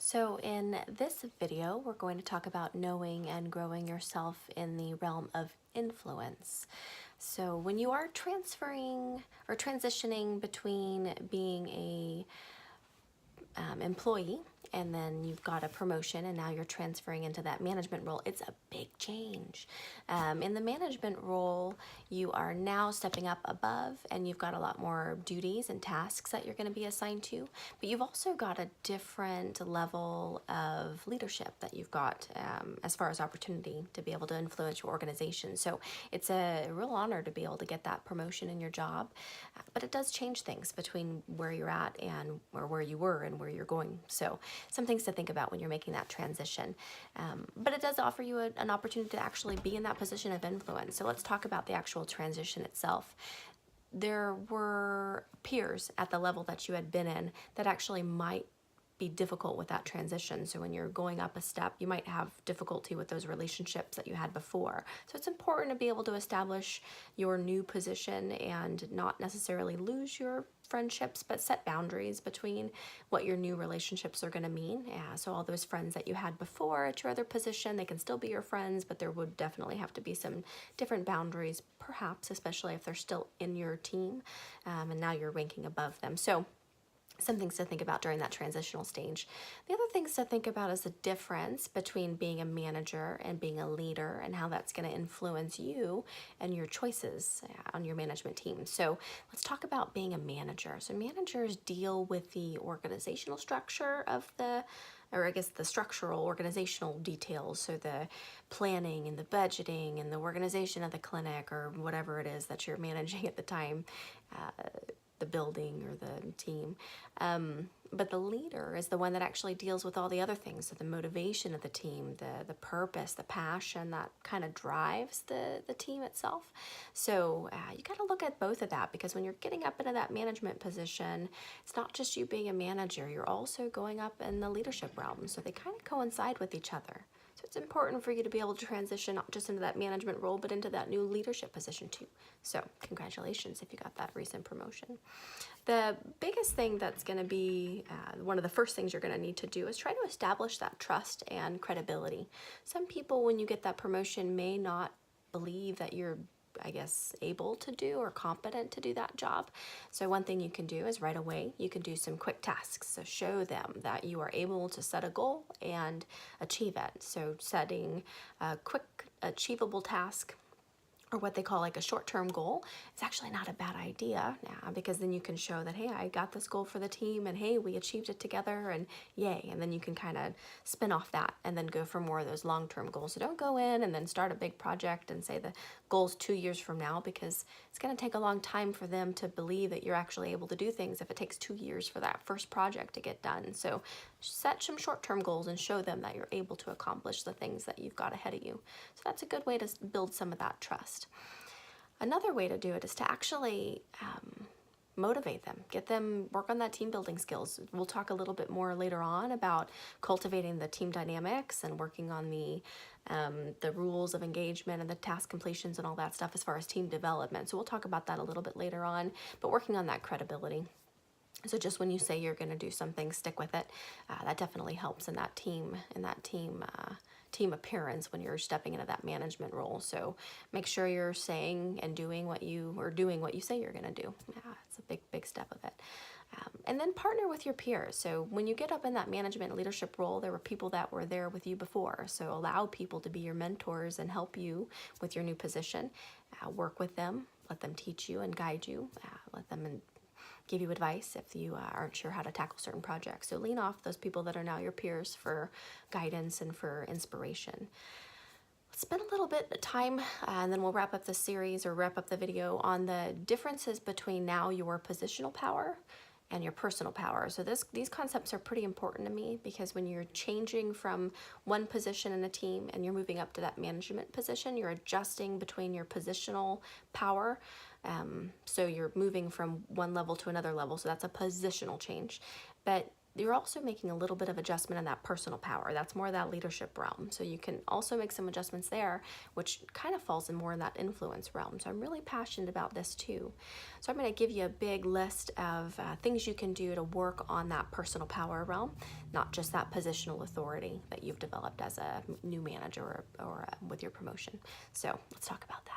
So in this video, we're going to talk about knowing and growing yourself in the realm of influence. So when you are transferring or transitioning between being a employee and then you've got a promotion and now you're transferring into that management role, it's a big change. In the management role, you are now stepping up above and you've got a lot more duties and tasks that you're going to be assigned to, but you've also got a different level of leadership that you've got as far as opportunity to be able to influence your organization. So it's a real honor to be able to get that promotion in your job, but it does change things between where you're at and where you were and where you're going. So some things to think about when you're making that transition. But it does offer you an opportunity to actually be in that position of influence. So let's talk about the actual transition itself. There were peers at the level that you had been in that actually might be difficult with that transition. So when you're going up a step, you might have difficulty with those relationships that you had before. So it's important to be able to establish your new position and not necessarily lose your friendships, but set boundaries between what your new relationships are going to mean. Yeah, so all those friends that you had before at your other position, they can still be your friends, but there would definitely have to be some different boundaries, perhaps, especially if they're still in your team and now you're ranking above them. So some things to think about during that transitional stage. The other things to think about is the difference between being a manager and being a leader and how that's going to influence you and your choices on your management team. So let's talk about being a manager. So managers deal with the organizational structure of the structural organizational details, so the planning and the budgeting and the organization of the clinic or whatever it is that you're managing at the time, the building or the team. But the leader is the one that actually deals with all the other things, so the motivation of the team, the purpose, the passion that kind of drives the team itself. So you got to look at both of that, because when you're getting up into that management position, it's not just you being a manager, you're also going up in the leadership realm, so they kind of coincide with each other. So it's important for you to be able to transition not just into that management role, but into that new leadership position too. So congratulations if you got that recent promotion. The biggest thing that's going to be one of the first things you're going to need to do is try to establish that trust and credibility. Some people, when you get that promotion, may not believe that you're able to do or competent to do that job. So one thing you can do is right away, you can do some quick tasks. So show them that you are able to set a goal and achieve it. So setting a quick achievable task, or what they call like a short-term goal, is actually not a bad idea now, because then you can show that, hey, I got this goal for the team and hey, we achieved it together and yay. And then you can kind of spin off that and then go for more of those long-term goals. So don't go in and then start a big project and say the goal's 2 years from now, because it's going to take a long time for them to believe that you're actually able to do things if it takes 2 years for that first project to get done. So set some short-term goals and show them that you're able to accomplish the things that you've got ahead of you. So that's a good way to build some of that trust. Another way to do it is to actually motivate them, get them work on that team building skills. We'll talk a little bit more later on about cultivating the team dynamics and working on the rules of engagement and the task completions and all that stuff as far as team development. So we'll talk about that a little bit later on, but working on that credibility. So just when you say you're going to do something, stick with it. That definitely helps in that team appearance when you're stepping into that management role. So make sure you're saying and doing what you say you're going to do. Yeah, it's a big step of it. And then partner with your peers. So when you get up in that management leadership role, there were people that were there with you before. So allow people to be your mentors and help you with your new position. Work with them, let them teach you and guide you, let them give you advice if you aren't sure how to tackle certain projects. So lean off those people that are now your peers for guidance and for inspiration. Let's spend a little bit of time, and then we'll wrap up the series or wrap up the video on the differences between now your positional power and your personal power. So these concepts are pretty important to me, because when you're changing from one position in a team and you're moving up to that management position, you're adjusting between your positional power. So you're moving from one level to another level. So that's a positional change. But you're also making a little bit of adjustment in that personal power. That's more that leadership realm. So you can also make some adjustments there, which kind of falls in more in that influence realm. So I'm really passionate about this too. So I'm going to give you a big list of things you can do to work on that personal power realm, not just that positional authority that you've developed as a new manager or with your promotion. So let's talk about that.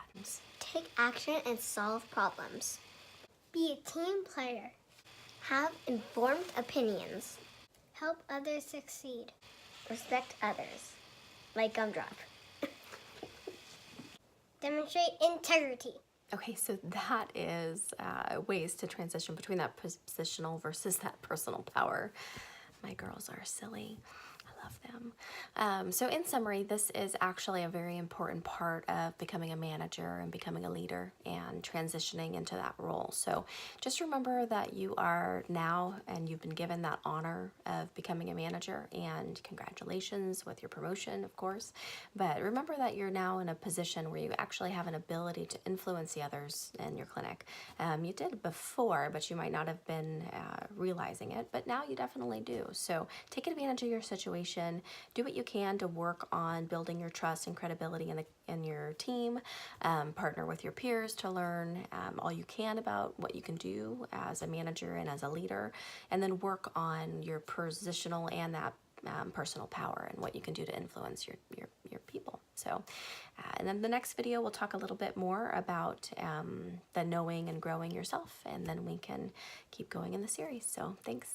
Take action and solve problems. Be a team player. Have informed opinions. Help others succeed. Respect others. Like gumdrop. Demonstrate integrity. Okay, so that is ways to transition between that positional versus that personal power. My girls are silly. I love them. So in summary, this is actually a very important part of becoming a manager and becoming a leader and transitioning into that role. So just remember that you are now, and you've been given that honor of becoming a manager, and congratulations with your promotion, of course. But remember that you're now in a position where you actually have an ability to influence the others in your clinic. You did before, but you might not have been realizing it, but now you definitely do. So take advantage of your situation. Do what you can to work on building your trust and credibility in your team. Partner with your peers to learn all you can about what you can do as a manager and as a leader, and then work on your positional and that personal power and what you can do to influence your people. So, and then the next video we'll talk a little bit more about the knowing and growing yourself, and then we can keep going in the series. So thanks.